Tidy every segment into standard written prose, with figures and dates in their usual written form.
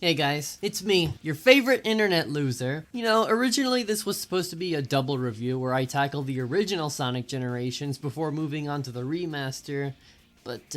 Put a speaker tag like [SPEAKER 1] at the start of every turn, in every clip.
[SPEAKER 1] Hey guys, it's me, your favorite internet loser. You know, originally this was supposed to be a double review where I tackle the original Sonic generations before moving on to the remaster, but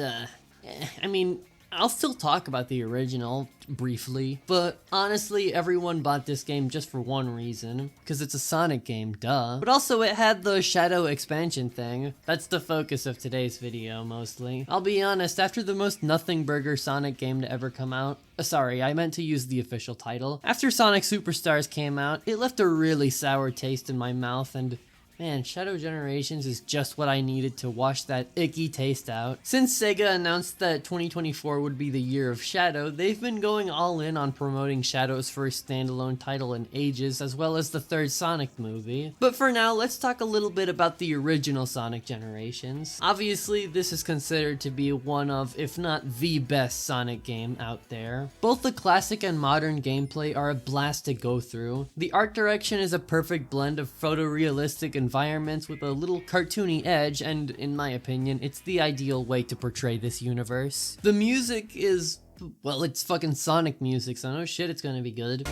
[SPEAKER 1] I'll still talk about the original briefly, but honestly, everyone bought this game just for one reason, because it's a Sonic game, duh. But also it had the Shadow expansion thing. That's the focus of today's video, mostly. I'll be honest, after the most nothing burger Sonic game to ever come out, sorry, I meant to use the official title. After Sonic Superstars came out, it left a really sour taste in my mouth, and man, Shadow Generations is just what I needed to wash that icky taste out. Since SEGA announced that 2024 would be the year of Shadow, they've been going all in on promoting Shadow's first standalone title in ages, as well as the third Sonic movie. But for now, let's talk a little bit about the original Sonic Generations. Obviously, this is considered to be one of, if not the best Sonic game out there. Both the classic and modern gameplay are a blast to go through. The art direction is a perfect blend of photorealistic environments with a little cartoony edge, and in my opinion, it's the ideal way to portray this universe. The music is, well, it's fucking Sonic music, so no shit, it's gonna be good.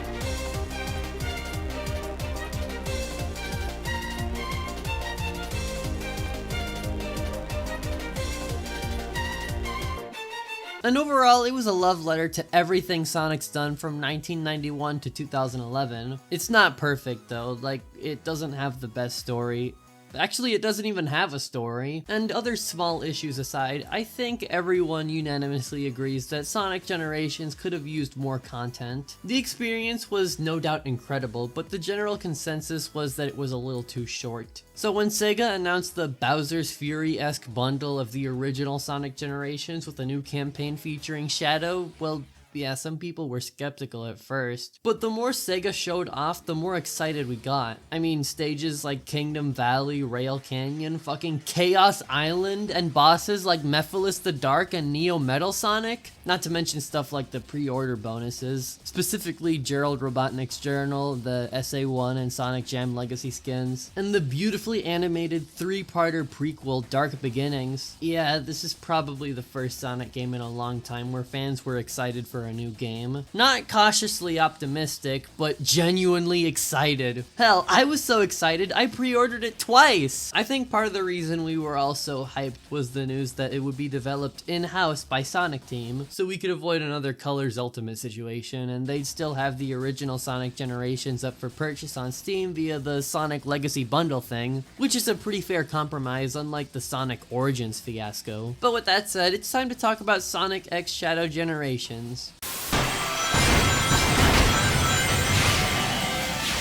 [SPEAKER 1] And overall, it was a love letter to everything Sonic's done from 1991 to 2011. It's not perfect though, like, it doesn't have the best story. Actually, it doesn't even have a story. And other small issues aside, I think everyone unanimously agrees that Sonic Generations could have used more content. The experience was no doubt incredible, but the general consensus was that it was a little too short. So when SEGA announced the Bowser's Fury-esque bundle of the original Sonic Generations with a new campaign featuring Shadow, well, yeah, some people were skeptical at first, but the more SEGA showed off, the more excited we got. I mean, stages like Kingdom Valley, Rail Canyon, fucking Chaos Island, and bosses like Mephiles the Dark and Neo Metal Sonic, not to mention stuff like the pre-order bonuses, specifically Gerald Robotnik's Journal, the SA1 and Sonic Jam Legacy skins, and the beautifully animated three-parter prequel Dark Beginnings. Yeah, this is probably the first Sonic game in a long time where fans were excited for a new game. Not cautiously optimistic, but genuinely excited. Hell, I was so excited, I pre-ordered it twice! I think part of the reason we were all so hyped was the news that it would be developed in-house by Sonic Team, so we could avoid another Colors Ultimate situation, and they'd still have the original Sonic Generations up for purchase on Steam via the Sonic Legacy Bundle thing, which is a pretty fair compromise unlike the Sonic Origins fiasco. But with that said, it's time to talk about Sonic X Shadow Generations.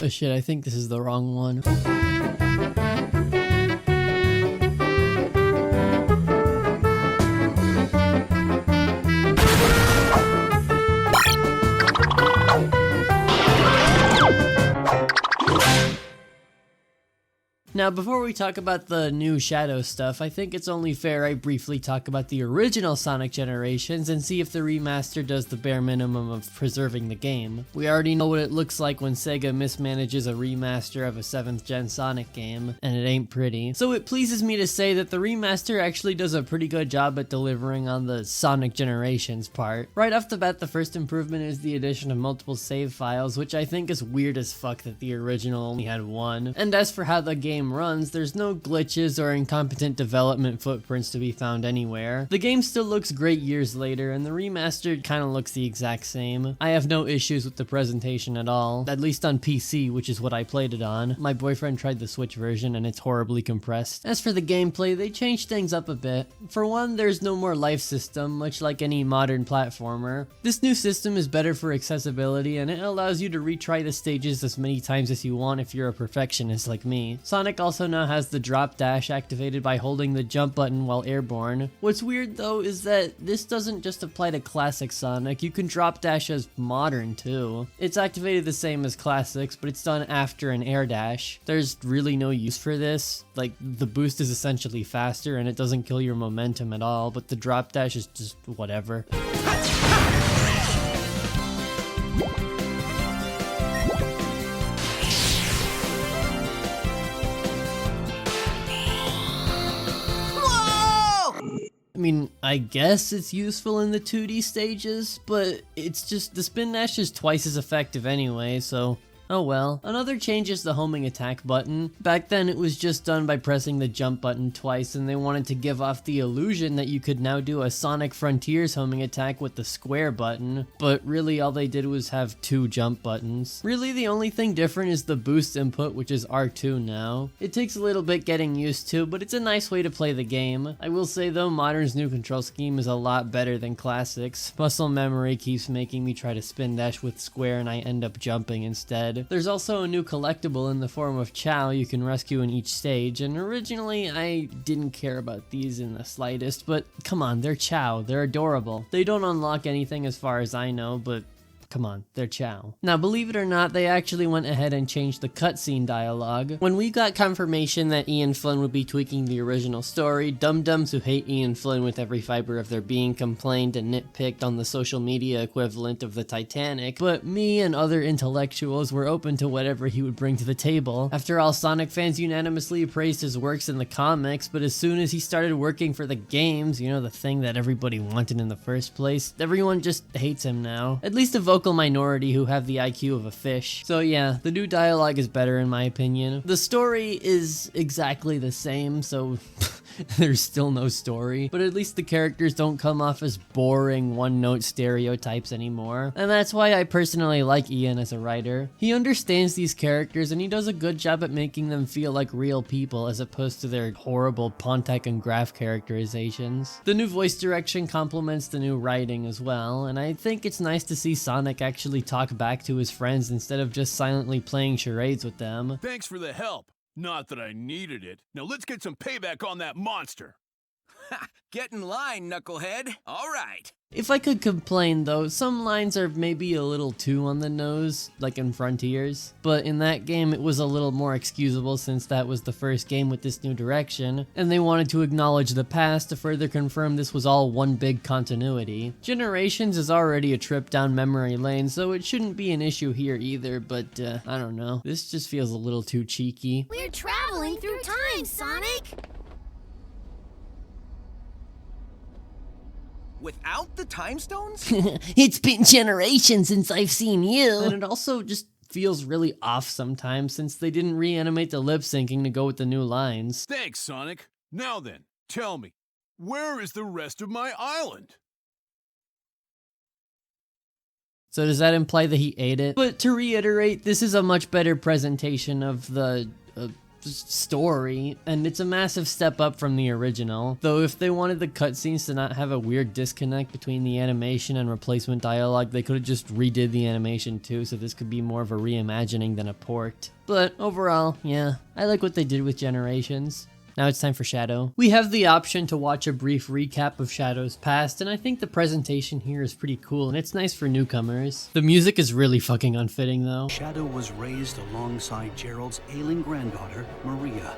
[SPEAKER 1] Oh shit, I think this is the wrong one. Now, before we talk about the new Shadow stuff, I think it's only fair I briefly talk about the original Sonic Generations and see if the remaster does the bare minimum of preserving the game. We already know what it looks like when SEGA mismanages a remaster of a 7th gen Sonic game, and it ain't pretty. So it pleases me to say that the remaster actually does a pretty good job at delivering on the Sonic Generations part. Right off the bat, the first improvement is the addition of multiple save files, which I think is weird as fuck that the original only had one. And as for how the game runs, there's no glitches or incompetent development footprints to be found anywhere. The game still looks great years later, and the remastered kinda looks the exact same. I have no issues with the presentation at all, at least on PC, which is what I played it on. My boyfriend tried the Switch version and it's horribly compressed. As for the gameplay, they changed things up a bit. For one, there's no more life system, much like any modern platformer. This new system is better for accessibility, and it allows you to retry the stages as many times as you want if you're a perfectionist like me. Sonic also now has the drop dash activated by holding the jump button while airborne. What's weird though is that this doesn't just apply to classic Sonic, you can drop dash as modern too. It's activated the same as classics, but it's done after an air dash. There's really no use for this. Like, the boost is essentially faster and it doesn't kill your momentum at all, but the drop dash is just whatever. I mean, I guess it's useful in the 2D stages, but it's just the spin dash is twice as effective anyway, so oh well. Another change is the homing attack button. Back then it was just done by pressing the jump button twice, and they wanted to give off the illusion that you could now do a Sonic Frontiers homing attack with the square button, but really all they did was have 2 jump buttons. Really the only thing different is the boost input, which is R2 now. It takes a little bit getting used to, but it's a nice way to play the game. I will say though, Modern's new control scheme is a lot better than Classic's. Muscle memory keeps making me try to spin dash with square and I end up jumping instead. There's also a new collectible in the form of Chow you can rescue in each stage, and originally I didn't care about these in the slightest, but come on, they're Chow, they're adorable. They don't unlock anything as far as I know, but come on, they're Chow. Now, believe it or not, they actually went ahead and changed the cutscene dialogue. When we got confirmation that Ian Flynn would be tweaking the original story, dum-dums who hate Ian Flynn with every fiber of their being complained and nitpicked on the social media equivalent of the Titanic, but me and other intellectuals were open to whatever he would bring to the table. After all, Sonic fans unanimously praised his works in the comics, but as soon as he started working for the games, you know, the thing that everybody wanted in the first place, everyone just hates him now. At least a vocal minority who have the IQ of a fish. So yeah, the new dialogue is better in my opinion. The story is exactly the same, so there's still no story, but at least the characters don't come off as boring one-note stereotypes anymore. And that's why I personally like Ian as a writer. He understands these characters and he does a good job at making them feel like real people as opposed to their horrible Pontek and Graph characterizations. The new voice direction complements the new writing as well, and I think it's nice to see Sonic actually talk back to his friends instead of just silently playing charades with them.
[SPEAKER 2] Thanks for the help. Not that I needed it. Now let's get some payback on that monster.
[SPEAKER 3] Ha! Get in line, knucklehead. All right.
[SPEAKER 1] If I could complain though, some lines are maybe a little too on the nose, like in Frontiers, but in that game it was a little more excusable since that was the first game with this new direction, and they wanted to acknowledge the past to further confirm this was all one big continuity. Generations is already a trip down memory lane, so it shouldn't be an issue here either, but I don't know. This just feels a little too cheeky.
[SPEAKER 4] We're traveling through time, Sonic!
[SPEAKER 3] Without the time stones?
[SPEAKER 1] It's been generations since I've seen you. And it also just feels really off sometimes since they didn't reanimate the lip syncing to go with the new lines.
[SPEAKER 2] Thanks, Sonic. Now then, tell me, where is the rest of my island?
[SPEAKER 1] So does that imply that he ate it? But to reiterate, this is a much better presentation of the story, and it's a massive step up from the original. Though if they wanted the cutscenes to not have a weird disconnect between the animation and replacement dialogue, they could have just redid the animation too, so this could be more of a reimagining than a port. But overall, yeah, I like what they did with Generations. Now it's time for Shadow. We have the option to watch a brief recap of Shadow's past, and I think the presentation here is pretty cool, and it's nice for newcomers. The music is really fucking unfitting though.
[SPEAKER 5] Shadow was raised alongside Gerald's ailing granddaughter, Maria.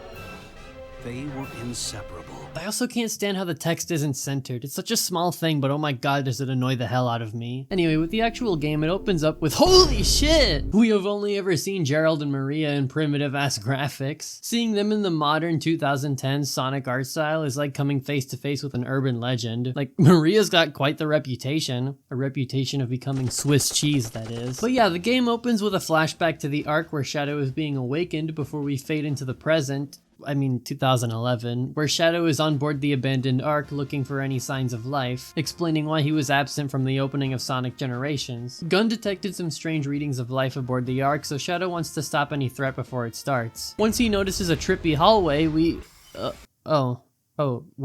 [SPEAKER 5] They were inseparable.
[SPEAKER 1] I also can't stand how the text isn't centered. It's such a small thing, but oh my god, does it annoy the hell out of me. Anyway, with the actual game, it opens up with holy shit! We have only ever seen Gerald and Maria in primitive-ass graphics. Seeing them in the modern 2010 Sonic art style is like coming face to face with an urban legend. Like, Maria's got quite the reputation. A reputation of becoming Swiss cheese, that is. But yeah, the game opens with a flashback to the arc where Shadow is being awakened before we fade into the present. I mean 2011, where Shadow is on board the abandoned Ark looking for any signs of life, explaining why he was absent from the opening of Sonic Generations. Gun detected some strange readings of life aboard the Ark, so Shadow wants to stop any threat before it starts. Once he notices a trippy hallway, we're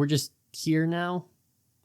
[SPEAKER 1] just here now?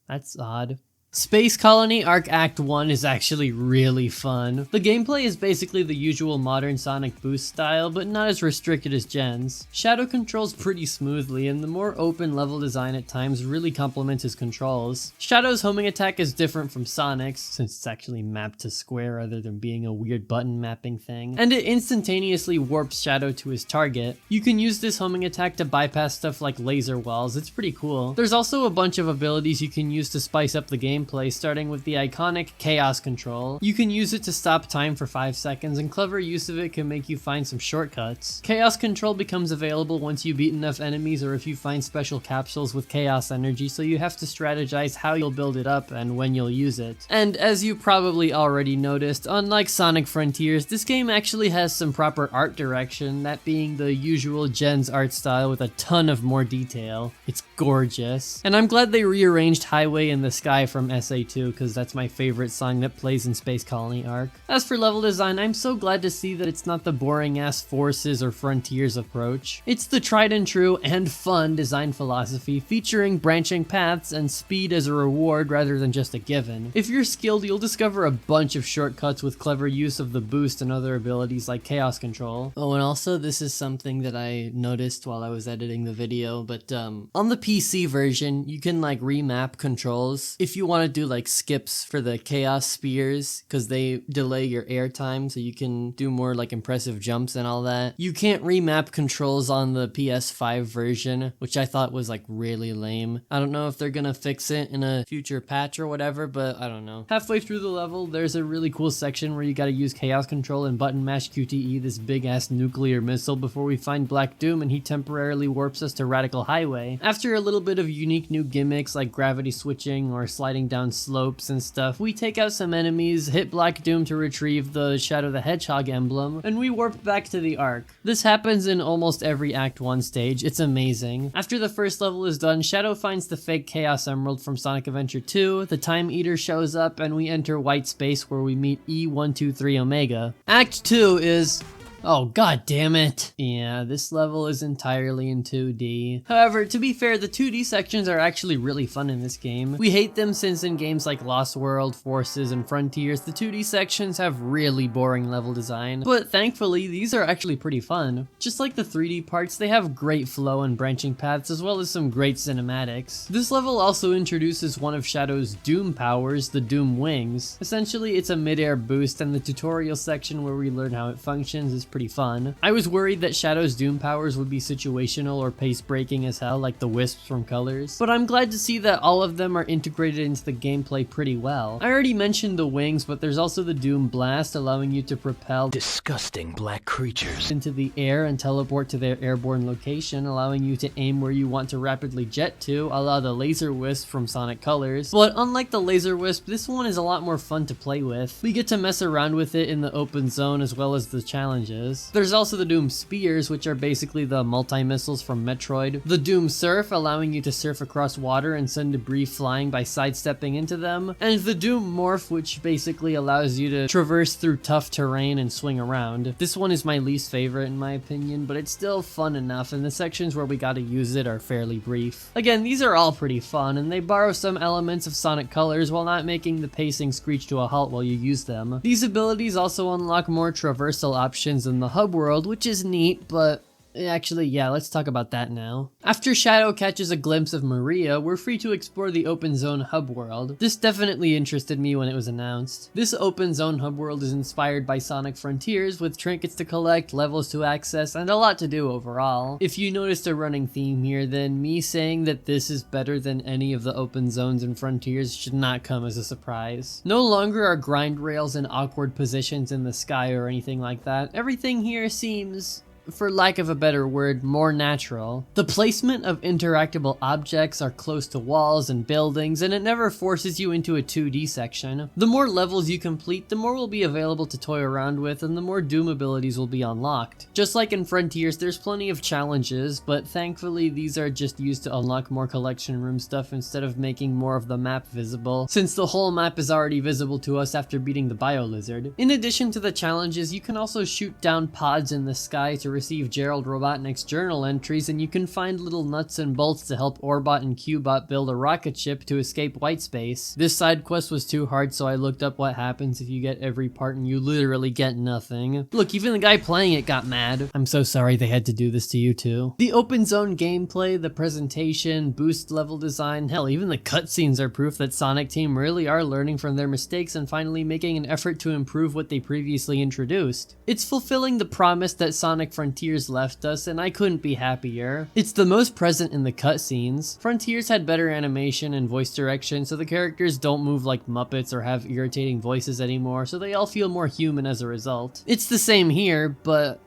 [SPEAKER 1] That's odd. Space Colony Arc Act 1 is actually really fun. The gameplay is basically the usual modern Sonic Boost style, but not as restricted as Gen's. Shadow controls pretty smoothly, and the more open level design at times really complements his controls. Shadow's homing attack is different from Sonic's, since it's actually mapped to square rather than being a weird button mapping thing, and it instantaneously warps Shadow to his target. You can use this homing attack to bypass stuff like laser walls. It's pretty cool. There's also a bunch of abilities you can use to spice up the game, gameplay, starting with the iconic Chaos Control. You can use it to stop time for 5 seconds, and clever use of it can make you find some shortcuts. Chaos Control becomes available once you beat enough enemies or if you find special capsules with chaos energy, so you have to strategize how you'll build it up and when you'll use it. And as you probably already noticed, unlike Sonic Frontiers, this game actually has some proper art direction, that being the usual Gen's art style with a ton of more detail. It's gorgeous. And I'm glad they rearranged Highway in the Sky from SA2, because that's my favorite song that plays in Space Colony Arc. As for level design, I'm so glad to see that it's not the boring ass Forces or Frontiers approach. It's the tried and true and fun design philosophy, featuring branching paths and speed as a reward rather than just a given. If you're skilled, you'll discover a bunch of shortcuts with clever use of the boost and other abilities like Chaos Control. Oh, and also this is something that I noticed while I was editing the video, but on the PC version, you can like remap controls if you want to do like skips for the Chaos Spears, because they delay your air time so you can do more like impressive jumps and all that. You can't remap controls on the PS5 version, which I thought was like really lame. I don't know if they're gonna fix it in a future patch or whatever, but I don't know. Halfway through the level, there's a really cool section where you gotta use Chaos Control and button mash QTE this big ass nuclear missile before we find Black Doom and he temporarily warps us to Radical Highway. After a little bit of unique new gimmicks like gravity switching or sliding down slopes and stuff, we take out some enemies, hit Black Doom to retrieve the Shadow the Hedgehog emblem, and we warp back to the Ark. This happens in almost every Act 1 stage. It's amazing. After the first level is done, Shadow finds the fake Chaos Emerald from Sonic Adventure 2, the Time Eater shows up, and we enter White Space where we meet E123 Omega. Act 2 is... oh, god damn it. Yeah, this level is entirely in 2D. However, to be fair, the 2D sections are actually really fun in this game. We hate them since in games like Lost World, Forces, and Frontiers, the 2D sections have really boring level design. But thankfully, these are actually pretty fun. Just like the 3D parts, they have great flow and branching paths, as well as some great cinematics. This level also introduces one of Shadow's Doom powers, the Doom Wings. Essentially, it's a mid-air boost, and the tutorial section where we learn how it functions is pretty fun. I was worried that Shadow's Doom powers would be situational or pace-breaking as hell like the wisps from Colors, but I'm glad to see that all of them are integrated into the gameplay pretty well. I already mentioned the wings, but there's also the Doom Blast, allowing you to propel
[SPEAKER 3] Disgusting black creatures
[SPEAKER 1] into the air and teleport to their airborne location, allowing you to aim where you want to rapidly jet to, a la the Laser Wisp from Sonic Colors. But unlike the Laser Wisp, this one is a lot more fun to play with. We get to mess around with it in the open zone as well as the challenges. There's also the Doom Spears, which are basically the multi-missiles from Metroid. The Doom Surf, allowing you to surf across water and send debris flying by sidestepping into them. And the Doom Morph, which basically allows you to traverse through tough terrain and swing around. This one is my least favorite in my opinion, but it's still fun enough, and the sections where we gotta use it are fairly brief. Again, these are all pretty fun, and they borrow some elements of Sonic Colors while not making the pacing screech to a halt while you use them. These abilities also unlock more traversal options in the hub world, which is neat, but actually, yeah, let's talk about that now. After Shadow catches a glimpse of Maria, we're free to explore the open zone hub world. This definitely interested me when it was announced. This open zone hub world is inspired by Sonic Frontiers, with trinkets to collect, levels to access, and a lot to do overall. If you noticed a running theme here, then me saying that this is better than any of the open zones in Frontiers should not come as a surprise. No longer are grind rails in awkward positions in the sky or anything like that. Everything here seems, for lack of a better word, more natural. The placement of interactable objects are close to walls and buildings, and it never forces you into a 2D section. The more levels you complete, the more will be available to toy around with, and the more Doom abilities will be unlocked. Just like in Frontiers, there's plenty of challenges, but thankfully these are just used to unlock more collection room stuff instead of making more of the map visible, since the whole map is already visible to us after beating the Bio Lizard. In addition to the challenges, you can also shoot down pods in the sky to receive Gerald Robotnik's journal entries, and you can find little nuts and bolts to help Orbot and Cubot build a rocket ship to escape white space. This side quest was too hard, so I looked up what happens if you get every part and you literally get nothing. Look, even the guy playing it got mad. I'm so sorry they had to do this to you too. The open zone gameplay, the presentation, boost level design, hell, even the cutscenes are proof that Sonic Team really are learning from their mistakes and finally making an effort to improve what they previously introduced. It's fulfilling the promise that Sonic Frontiers left us, and I couldn't be happier. It's the most present in the cutscenes. Frontiers had better animation and voice direction, so the characters don't move like Muppets or have irritating voices anymore, so they all feel more human as a result. It's the same here, but,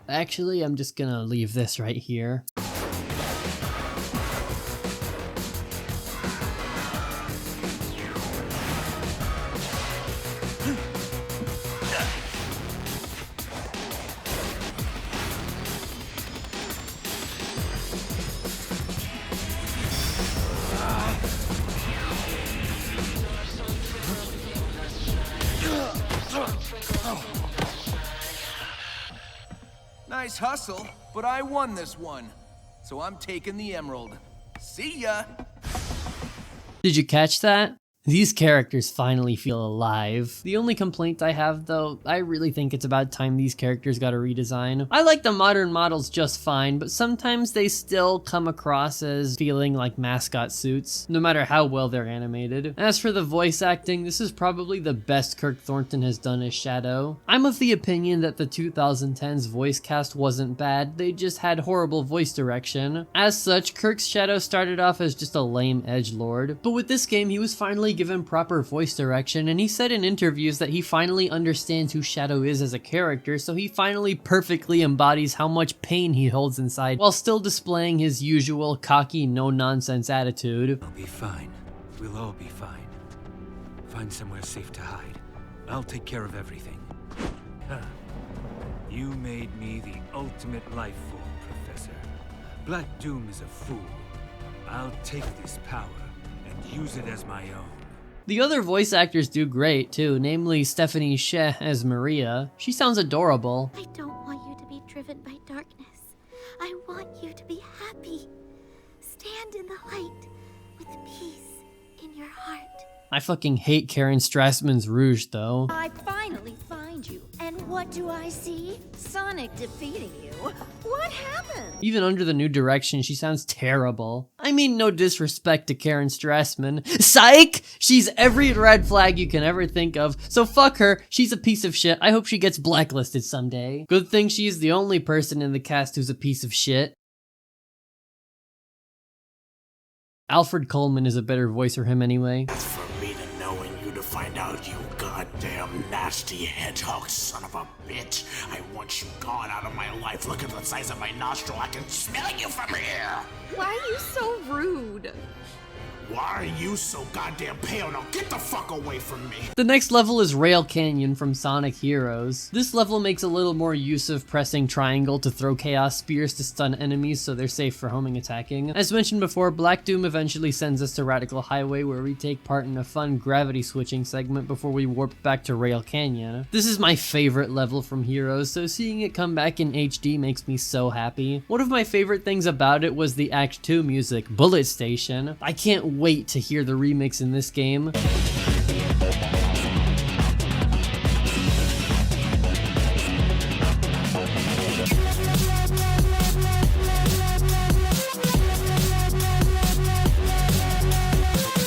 [SPEAKER 1] actually, I'm just gonna leave this right here.
[SPEAKER 3] Nice hustle, but I won this one. So I'm taking the emerald. See ya!
[SPEAKER 1] Did you catch that? These characters finally feel alive. The only complaint I have though, I really think it's about time these characters got a redesign. I like the modern models just fine, but sometimes they still come across as feeling like mascot suits, no matter how well they're animated. As for the voice acting, this is probably the best Kirk Thornton has done as Shadow. I'm of the opinion that the 2010s voice cast wasn't bad, they just had horrible voice direction. As such, Kirk's Shadow started off as just a lame edgelord, but with this game he was finally given proper voice direction, and he said in interviews that he finally understands who Shadow is as a character, so he finally perfectly embodies how much pain he holds inside while still displaying his usual cocky, no-nonsense attitude.
[SPEAKER 6] I'll be fine. We'll all be fine. Find somewhere safe to hide. I'll take care of everything. Huh. You made me the ultimate life form, Professor. Black Doom is a fool. I'll take this power and use it as my own.
[SPEAKER 1] The other voice actors do great too, namely Stephanie Sheh as Maria. She sounds adorable.
[SPEAKER 4] I don't want you to be driven by darkness. I want you to be happy. Stand in the light with peace in your heart.
[SPEAKER 1] I fucking hate Karen Strassman's Rouge though.
[SPEAKER 7] I finally find you, and what do I see? Sonic defeating you. What happened?
[SPEAKER 1] Even under the new direction, she sounds terrible. I mean, no disrespect to Karen Strassman. Psych! She's every red flag you can ever think of, so fuck her, she's a piece of shit. I hope she gets blacklisted someday. Good thing she's the only person in the cast who's a piece of shit. Alfred Coleman is a better voice for him anyway.
[SPEAKER 8] For me to know and you to find out, you goddamn nasty hedgehog son of a bitch. I want you gone out of my life. Look at the size of my nostril. I can smell you from here.
[SPEAKER 7] Why are you so rude?
[SPEAKER 8] Why are you so goddamn pale? Now get the fuck away from me.
[SPEAKER 1] The next level is Rail Canyon from Sonic Heroes. This level makes a little more use of pressing triangle to throw chaos spears to stun enemies so they're safe for homing attacking. As mentioned before, Black Doom eventually sends us to Radical Highway where we take part in a fun gravity switching segment before we warp back to Rail Canyon. This is my favorite level from Heroes, so seeing it come back in HD makes me so happy. One of my favorite things about it was the Act 2 music, Bullet Station. I can't wait to hear the remix in this game.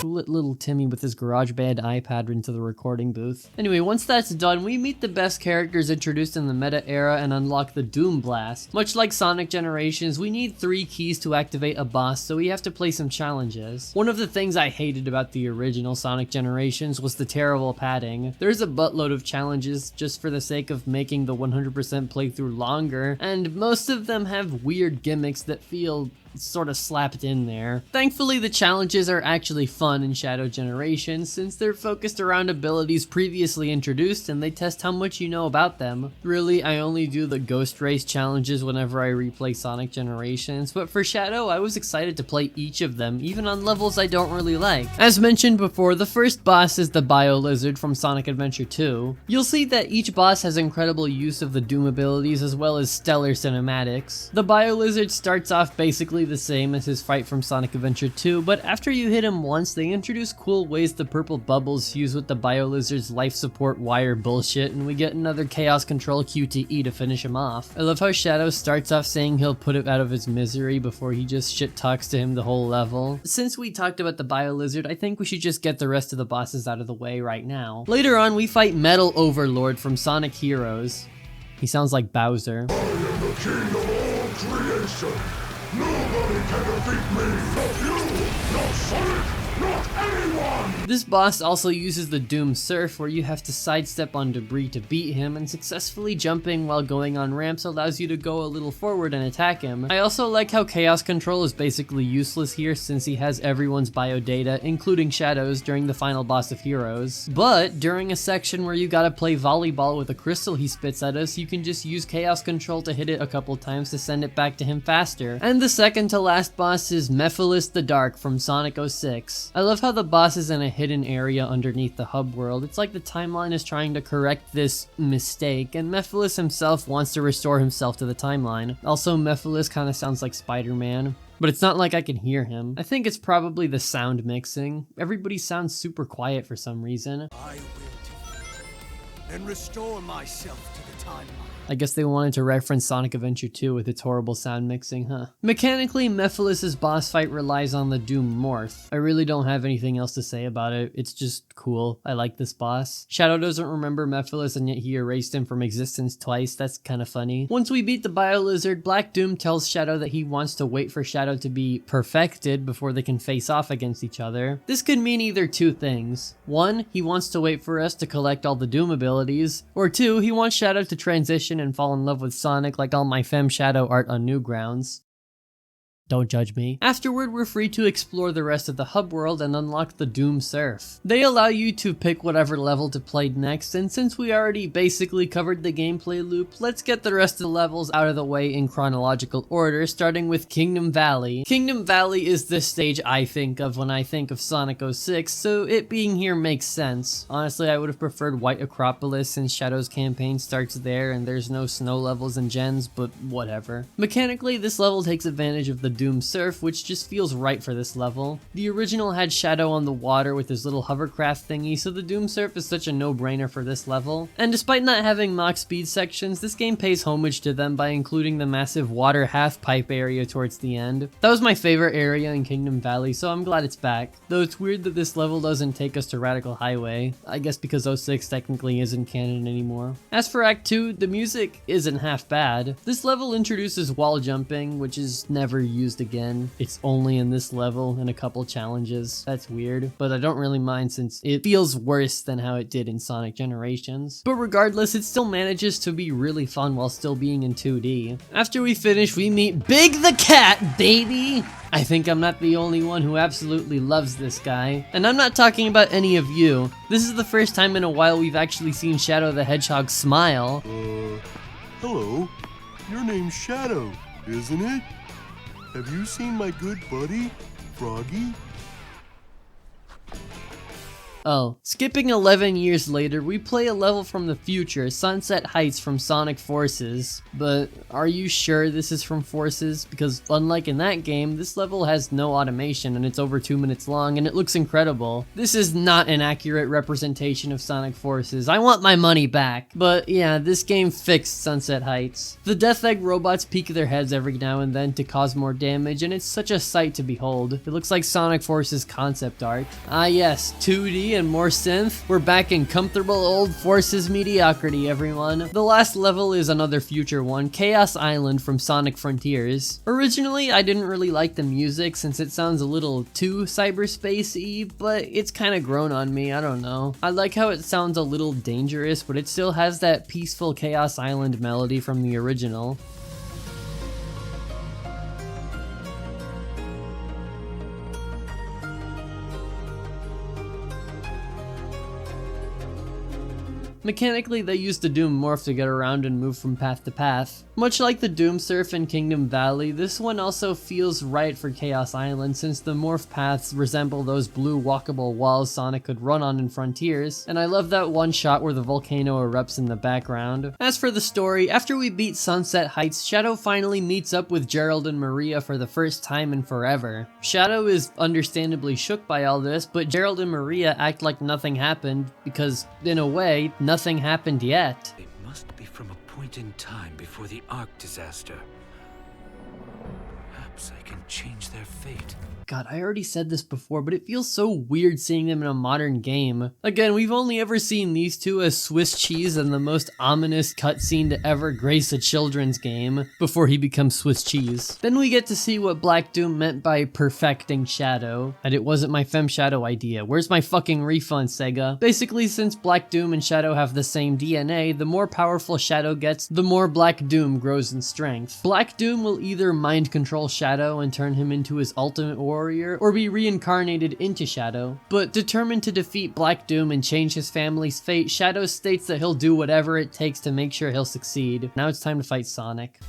[SPEAKER 1] Let little Timmy with his GarageBand iPad into the recording booth. Anyway, once that's done, we meet the best characters introduced in the meta era and unlock the Doom Blast. Much like Sonic Generations, we need 3 keys to activate a boss, so we have to play some challenges. One of the things I hated about the original Sonic Generations was the terrible padding. There's a buttload of challenges just for the sake of making the 100% playthrough longer, and most of them have weird gimmicks that feel sort of slapped in there. Thankfully, the challenges are actually fun in Shadow Generations since they're focused around abilities previously introduced and they test how much you know about them. Really, I only do the Ghost Race challenges whenever I replay Sonic Generations, but for Shadow, I was excited to play each of them, even on levels I don't really like. As mentioned before, the first boss is the Bio Lizard from Sonic Adventure 2. You'll see that each boss has incredible use of the Doom abilities as well as stellar cinematics. The Bio Lizard starts off basically the same as his fight from Sonic Adventure 2, but after you hit him once, they introduce cool ways the purple bubbles use with the Bio Lizard's life support wire bullshit, and we get another Chaos Control QTE to finish him off. I love how Shadow starts off saying he'll put it out of his misery before he just shit talks to him the whole level. Since we talked about the Bio Lizard, I think we should just get the rest of the bosses out of the way right now. Later on, we fight Metal Overlord from Sonic Heroes. He sounds like Bowser.
[SPEAKER 9] the king of all creation. Nobody can defeat me. Not you, not Sonic, not anyone!
[SPEAKER 1] This boss also uses the Doom Surf, where you have to sidestep on debris to beat him, and successfully jumping while going on ramps allows you to go a little forward and attack him. I also like how Chaos Control is basically useless here, since he has everyone's biodata, including Shadow's, during the final boss of Heroes. But during a section where you gotta play volleyball with a crystal he spits at us, you can just use Chaos Control to hit it a couple times to send it back to him faster. And the second to last boss is Mephiles the Dark from Sonic 06. I love how the boss is in a hidden area underneath the hub world. It's like the timeline is trying to correct this mistake, and Mephiles himself wants to restore himself to the timeline. Also, Mephiles kind of sounds like Spider-Man, but it's not like I can hear him. I think it's probably the sound mixing. Everybody sounds super quiet for some reason.
[SPEAKER 5] I will defeat and restore myself to the timeline.
[SPEAKER 1] I guess they wanted to reference Sonic Adventure 2 with its horrible sound mixing, huh? Mechanically, Mephiles' boss fight relies on the Doom Morph. I really don't have anything else to say about it. It's just cool. I like this boss. Shadow doesn't remember Mephiles, and yet he erased him from existence twice. That's kind of funny. Once we beat the Bio-Lizard, Black Doom tells Shadow that he wants to wait for Shadow to be perfected before they can face off against each other. This could mean either two things. One, he wants to wait for us to collect all the Doom abilities, or two, he wants Shadow to transition and fall in love with Sonic like all my femme Shadow art on Newgrounds. Don't judge me. Afterward, we're free to explore the rest of the hub world and unlock the Doom Surf. They allow you to pick whatever level to play next, and since we already basically covered the gameplay loop, let's get the rest of the levels out of the way in chronological order, starting with Kingdom Valley. Kingdom Valley is the stage I think of when I think of Sonic 06, so it being here makes sense. Honestly, I would have preferred White Acropolis since Shadow's campaign starts there and there's no snow levels and gens, but whatever. Mechanically, this level takes advantage of the Doom Surf, which just feels right for this level. The original had Shadow on the water with his little hovercraft thingy, so the Doom Surf is such a no-brainer for this level. And despite not having Mach Speed sections, this game pays homage to them by including the massive water half-pipe area towards the end. That was my favorite area in Kingdom Valley, so I'm glad it's back. Though it's weird that this level doesn't take us to Radical Highway. I guess because 06 technically isn't canon anymore. As for Act 2, the music isn't half bad. This level introduces wall jumping, which is never used again. It's only in this level and a couple challenges. That's weird, but I don't really mind since it feels worse than how it did in Sonic Generations. But regardless, it still manages to be really fun while still being in 2D. After we finish, we meet Big the Cat, baby! I think I'm not the only one who absolutely loves this guy. And I'm not talking about any of you. This is the first time in a while we've actually seen Shadow the Hedgehog smile.
[SPEAKER 9] Hello. Your name's Shadow, isn't it? Have you seen my good buddy, Froggy?
[SPEAKER 1] Oh, skipping 11 years later, we play a level from the future, Sunset Heights from Sonic Forces. But are you sure this is from Forces? Because unlike in that game, this level has no automation and it's over 2 minutes long and it looks incredible. This is not an accurate representation of Sonic Forces. I want my money back. But yeah, this game fixed Sunset Heights. The Death Egg robots peek their heads every now and then to cause more damage, and it's such a sight to behold. It looks like Sonic Forces concept art. Ah yes, 2D and more synth. We're back in comfortable old Forces mediocrity, everyone. The last level is another future one, Chaos Island from Sonic Frontiers. Originally, I didn't really like the music since it sounds a little too cyberspace-y, but it's kind of grown on me, I don't know. I like how it sounds a little dangerous, but it still has that peaceful Chaos Island melody from the original. Mechanically, they use the Doom Morph to get around and move from path to path. Much like the Doom Surf in Kingdom Valley, this one also feels right for Chaos Island since the morph paths resemble those blue walkable walls Sonic could run on in Frontiers, and I love that one shot where the volcano erupts in the background. As for the story, after we beat Sunset Heights, Shadow finally meets up with Gerald and Maria for the first time in forever. Shadow is understandably shook by all this, but Gerald and Maria act like nothing happened because, in a way, nothing happened yet.
[SPEAKER 6] It must be from a point in time before the Ark disaster. Perhaps I can change their fate.
[SPEAKER 1] God, I already said this before, but it feels so weird seeing them in a modern game. Again, we've only ever seen these two as Swiss cheese and the most ominous cutscene to ever grace a children's game, before he becomes Swiss cheese. Then we get to see what Black Doom meant by perfecting Shadow, and it wasn't my Fem Shadow idea. Where's my fucking refund, Sega? Basically, since Black Doom and Shadow have the same DNA, the more powerful Shadow gets, the more Black Doom grows in strength. Black Doom will either mind control Shadow and turn him into his ultimate warrior, or be reincarnated into Shadow. But determined to defeat Black Doom and change his family's fate, Shadow states that he'll do whatever it takes to make sure he'll succeed. Now it's time to fight Sonic.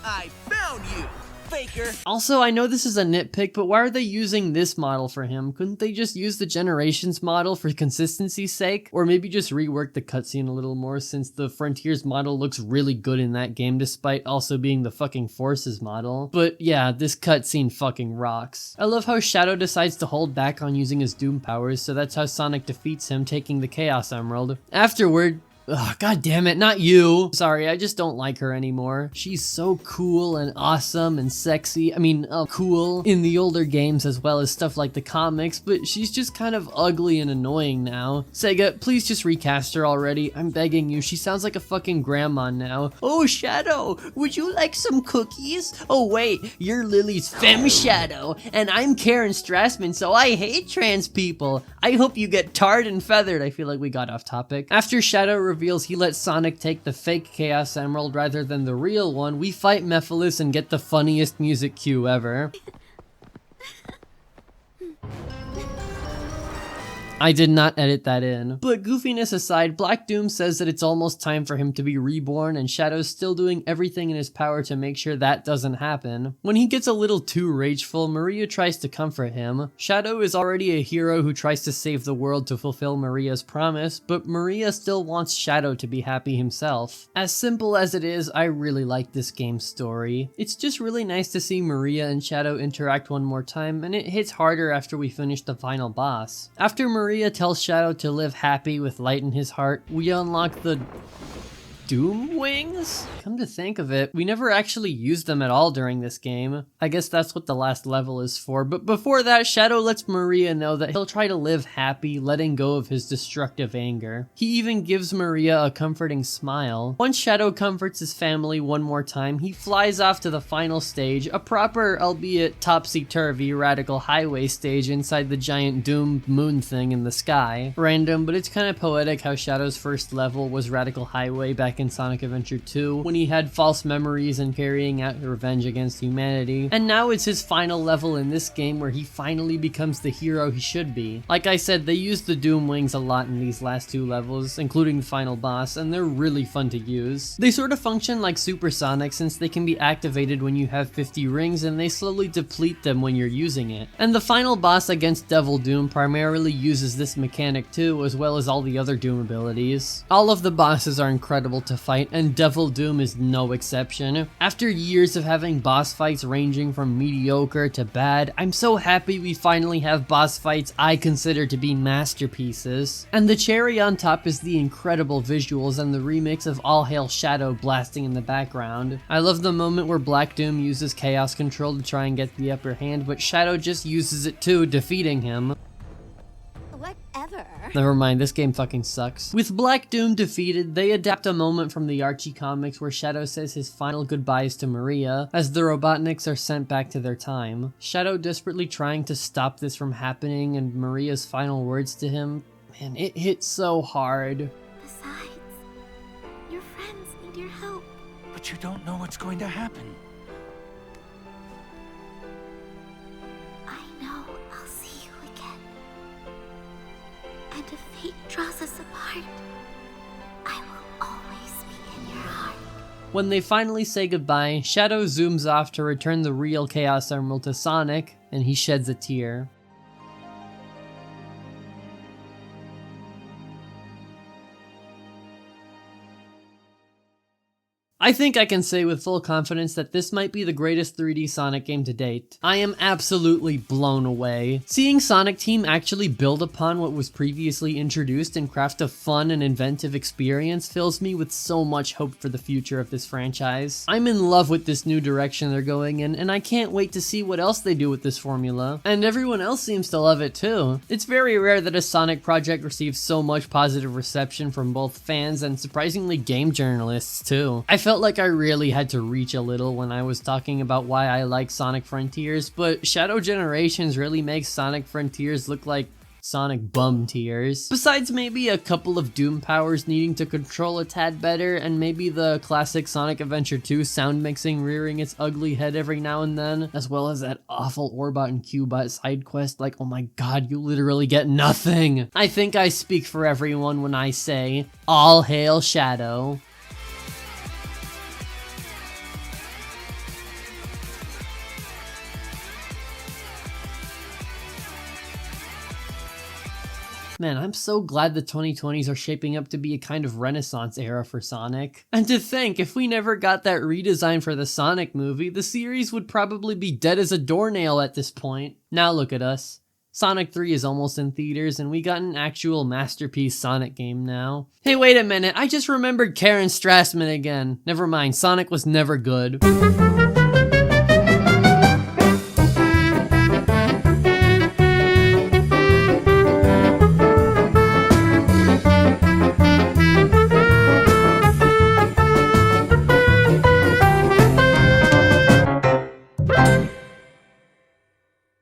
[SPEAKER 3] I found you, faker!
[SPEAKER 1] Also, I know this is a nitpick, but why are they using this model for him? Couldn't they just use the Generations model for consistency's sake? Or maybe just rework the cutscene a little more, since the Frontiers model looks really good in that game despite also being the fucking Forces model. But yeah, this cutscene fucking rocks. I love how Shadow decides to hold back on using his Doom powers, so that's how Sonic defeats him, taking the Chaos Emerald. Afterward, ugh, god damn it, not you! Sorry, I just don't like her anymore. She's so cool and awesome and sexy. I mean, cool in the older games as well as stuff like the comics, but she's just kind of ugly and annoying now. Sega, please just recast her already. I'm begging you. She sounds like a fucking grandma now. Oh, Shadow, would you like some cookies? Oh wait, you're Lily's Fem Shadow, and I'm Karen Strassman, so I hate trans people. I hope you get tarred and feathered. I feel like we got off topic. After Shadow reveals he let Sonic take the fake Chaos Emerald rather than the real one, we fight Mephiles and get the funniest music cue ever. I did not edit that in. But goofiness aside, Black Doom says that it's almost time for him to be reborn, and Shadow's still doing everything in his power to make sure that doesn't happen. When he gets a little too rageful, Maria tries to comfort him. Shadow is already a hero who tries to save the world to fulfill Maria's promise, but Maria still wants Shadow to be happy himself. As simple as it is, I really like this game's story. It's just really nice to see Maria and Shadow interact one more time, and it hits harder after we finish the final boss. After Maria tells Shadow to live happy with light in his heart, we unlock the Doom Wings? Come to think of it, we never actually used them at all during this game. I guess that's what the last level is for, but before that, Shadow lets Maria know that he'll try to live happy, letting go of his destructive anger. He even gives Maria a comforting smile. Once Shadow comforts his family one more time, he flies off to the final stage, a proper, albeit topsy-turvy, radical highway stage inside the giant Doom moon thing in the sky. Random, but it's kind of poetic how Shadow's first level was Radical Highway back in Sonic Adventure 2, when he had false memories and carrying out revenge against humanity. And now it's his final level in this game where he finally becomes the hero he should be. Like I said, they used the Doom Wings a lot in these last two levels, including the final boss, and they're really fun to use. They sort of function like Super Sonic since they can be activated when you have 50 rings and they slowly deplete them when you're using it. And the final boss against Devil Doom primarily uses this mechanic too, as well as all the other Doom abilities. All of the bosses are incredible to fight, and Devil Doom is no exception. After years of having boss fights ranging from mediocre to bad, I'm so happy we finally have boss fights I consider to be masterpieces. And the cherry on top is the incredible visuals and the remix of All Hail Shadow blasting in the background. I love the moment where Black Doom uses Chaos Control to try and get the upper hand, but Shadow just uses it too, defeating him.
[SPEAKER 7] Whatever.
[SPEAKER 1] Never mind, this game fucking sucks. With Black Doom defeated, they adapt a moment from the Archie comics where Shadow says his final goodbyes to Maria, as the Robotniks are sent back to their time. Shadow desperately trying to stop this from happening, and Maria's final words to him, man, it hits so hard.
[SPEAKER 4] Besides, your friends need your help.
[SPEAKER 6] But you don't know what's going to happen.
[SPEAKER 4] I know I'll see you again. And if fate draws us apart, I will always be in your heart.
[SPEAKER 1] When they finally say goodbye, Shadow zooms off to return the real Chaos Emerald to Sonic, and he sheds a tear. I think I can say with full confidence that this might be the greatest 3D Sonic game to date. I am absolutely blown away. Seeing Sonic Team actually build upon what was previously introduced and craft a fun and inventive experience fills me with so much hope for the future of this franchise. I'm in love with this new direction they're going in, and I can't wait to see what else they do with this formula. And everyone else seems to love it too. It's very rare that a Sonic project receives so much positive reception from both fans and surprisingly game journalists too. I felt like I really had to reach a little when I was talking about why I like Sonic Frontiers, but Shadow Generations really makes Sonic Frontiers look like Sonic bum tears. Besides maybe a couple of Doom powers needing to control a tad better, and maybe the classic Sonic Adventure 2 sound mixing rearing its ugly head every now and then, as well as that awful Orbot and Cubot side quest, like, oh my god, you literally get nothing! I think I speak for everyone when I say, all hail Shadow. Man, I'm so glad the 2020s are shaping up to be a kind of renaissance era for Sonic. And to think, if we never got that redesign for the Sonic movie, the series would probably be dead as a doornail at this point. Now look at us. Sonic 3 is almost in theaters, and we got an actual masterpiece Sonic game now. Hey, wait a minute, I just remembered Karen Strassman again. Never mind, Sonic was never good.